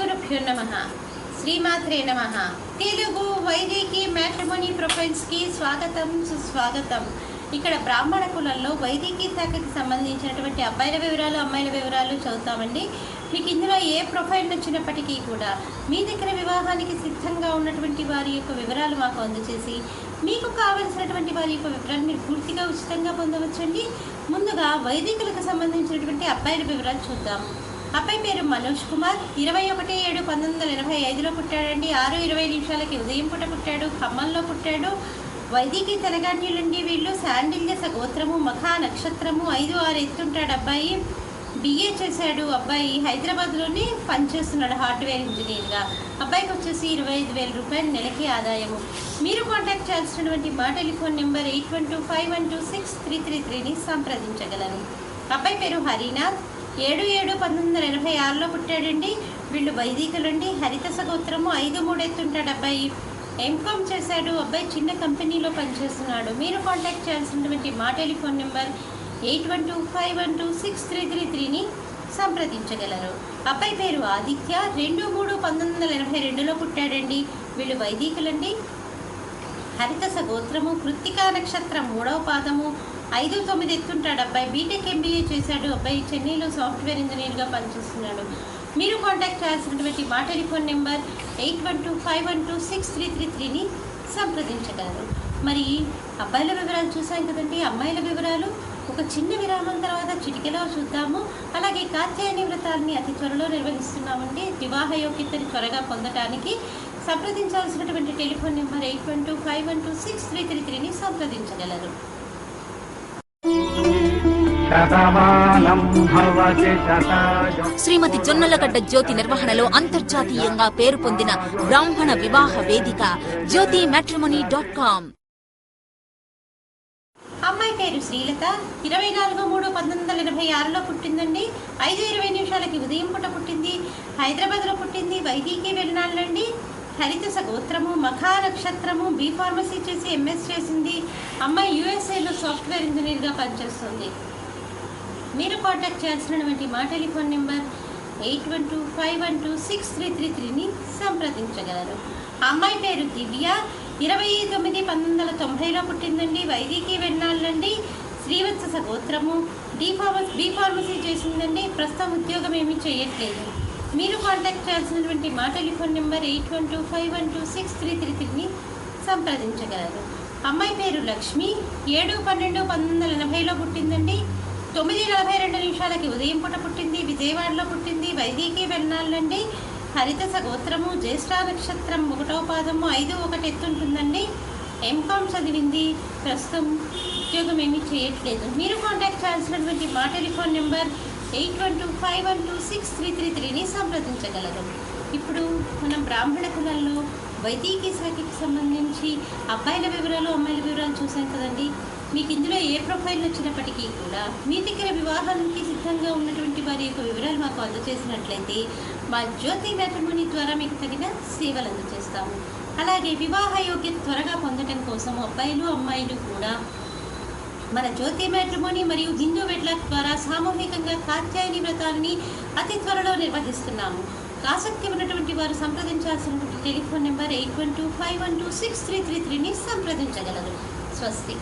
గురుభ్యో నమః. శ్రీమాత్రే నమః. తెలుగు వైదికి మ్యాట్రిమోనీ ప్రొఫైల్స్ కి స్వాగతం, సుస్వాగతం. ఇక్కడ బ్రాహ్మణ కులంలో వైదికి శాఖకి సంబంధించినటువంటి అబ్బాయిల వివరాలు, అమ్మాయిల వివరాలు చదువుతామండి. మీకు ఇందులో ఏ ప్రొఫైల్ నచ్చినప్పటికీ కూడా మీ దగ్గర వివాహానికి సిద్ధంగా ఉన్నటువంటి వారి యొక్క వివరాలు మాకు అందజేసి మీకు కావలసినటువంటి వారి యొక్క వివరాలు మీరు పూర్తిగా ఉచితంగా పొందవచ్చండి. ముందుగా వైదికులకు సంబంధించినటువంటి అబ్బాయిల వివరాలు చూద్దాం. అబ్బాయి పేరు మనోజ్ కుమార్. 21/7/1985లో పుట్టాడండి. 6:20 ఉదయం పూట పుట్టాడు. ఖమ్మంలో పుట్టాడు. వైదికి తెలంగాణలండి. వీళ్ళు శాండిల్య సగోత్రము, మఖా నక్షత్రము, 5-6 ఎత్తుంటాడు. అబ్బాయి బిఏ చేశాడు. అబ్బాయి హైదరాబాద్లోనే పనిచేస్తున్నాడు హార్డ్వేర్ ఇంజనీర్గా. అబ్బాయికి వచ్చేసి 25,000 రూపాయలు నెలకి ఆదాయము. మీరు కాంటాక్ట్ చేయాల్సినటువంటి మా టెలిఫోన్ నెంబర్ 8125126333ని సంప్రదించగలరు. అబ్బాయి పేరు హరినాథ్. 7/7/1986లో పుట్టాడండి. వీళ్ళు వైదికులండి. హరిత సగోత్రము, 5-3 ఎత్తుంటాడు. అబ్బాయి ఎంకామ్ చేశాడు. అబ్బాయి చిన్న కంపెనీలో పనిచేస్తున్నాడు. మీరు కాంటాక్ట్ చేయాల్సినటువంటి మా టెలిఫోన్ నెంబర్ 8125126333ని సంప్రదించగలరు. అబ్బాయి పేరు ఆదిత్య. 2/3/1982లో పుట్టాడండి. వీళ్ళు వైదికులండి. హరిత సగోత్రము, కృత్తికా నక్షత్రం, 3వ పాదము, 5-9 ఎత్తుంటాడు. అబ్బాయి బీటెక్ ఎంబీఏ చేశాడు. అబ్బాయి చెన్నైలో సాఫ్ట్వేర్ ఇంజనీర్గా పనిచేస్తున్నాడు. మీరు కాంటాక్ట్ చేయాల్సినటువంటి మా టెలిఫోన్ నెంబర్ 8125126333ని సంప్రదించగలరు. మరి అబ్బాయిల వివరాలు చూసాం కదండి. అమ్మాయిల వివరాలు ఒక చిన్న విరామం తర్వాత చిటికెలో చూద్దాము. అలాగే కాత్యాయని వ్రతాన్ని అతి త్వరలో నిర్వహిస్తున్నామండి. వివాహ యోగ్యతని త్వరగా పొందడానికి సంప్రదించాల్సినటువంటి టెలిఫోన్ నెంబర్ 8125126333ని సంప్రదించగలరు. శ్రీమతి జొన్నలగడ్డ జ్యోతి నిర్వహణలో అంతర్జాతీయంగా పేరు పొందిన బ్రాహ్మణ వివాహ వేదిక jyotimatrimony.com. అమ్మాయి పేరు శ్రీలత. 24/3/1986లో పుట్టిందండి. 5:20 ఉదయం పూట పుట్టింది. హైదరాబాద్లో పుట్టింది. వైదికి వెళ్ళినాళ్ళండి. హరిత సగోత్రము, మఖా నక్షత్రము, బీ ఫార్మసీ చేసి ఎంఎస్ చేసింది. అమ్మాయి యూఎస్ఏలో సాఫ్ట్వేర్ ఇంజనీర్గా పనిచేస్తుంది. మీరు కాంటాక్ట్ చేయాల్సినటువంటి మా టెలిఫోన్ నెంబర్ 8125126333ని సంప్రదించగలరు. అమ్మాయి పేరు దివ్య. 29/1990లో పుట్టిందండి. వైదికి వెళ్ళాలండి. శ్రీవత్స సగోత్రము, బీ ఫార్మసీ చేసిందండి. ప్రస్తుతం ఉద్యోగం ఏమీ చేయట్లేదు. మీరు కాంటాక్ట్ చేయాల్సినటువంటి మా టెలిఫోన్ నెంబర్ 8125126333ని సంప్రదించగలరు. అమ్మాయి పేరు లక్ష్మి. 7/12/1980లో పుట్టిందండి. 9:42 ఉదయం పూట పుట్టింది. విజయవాడలో పుట్టింది. వైదికి వెళ్ళాలండి. హరిత సగోత్రము, జ్యేష్ఠ నక్షత్రం, 1వ పాదము, 5-1 ఎత్తుంటుందండి. ఎంకామ్ చదివింది. ప్రస్తుతం ఉద్యోగం ఏమీ చేయట్లేదు. మీరు కాంటాక్ట్ చేయాల్సినటువంటి మా టెలిఫోన్ నెంబర్ 8125126333ని సంప్రదించగలరు. ఇప్పుడు మనం బ్రాహ్మణ కులంలో వైదికి శాఖకి సంబంధించి అబ్బాయిల వివరాలు, అమ్మాయిల వివరాలు చూసాం కదండి. మీకు ఇందులో ఏ ప్రొఫైల్ వచ్చినప్పటికీ కూడా మీ దగ్గర వివాహానికి సిద్ధంగా ఉన్నటువంటి వారి యొక్క వివరాలు మాకు అందజేసినట్లయితే మా జ్యోతి మ్యాట్రిమోనీ ద్వారా మీకు తగిన సేవలు అందజేస్తాము. అలాగే వివాహ యోగ్యత త్వరగా పొందడం కోసం అబ్బాయిలు, అమ్మాయిలు కూడా మన జ్యోతి మ్యాట్రిమోనీ మరియు హిందూ వెడ్లాక్ ద్వారా సామూహికంగా కాత్యాయని వ్రతాలని అతి త్వరలో నిర్వహిస్తున్నాము. ఆసక్తి ఉన్నటువంటి వారు సంప్రదించాల్సినటువంటి టెలిఫోన్ నెంబర్ 8125126333ని సంప్రదించగలరు. స్వస్తి.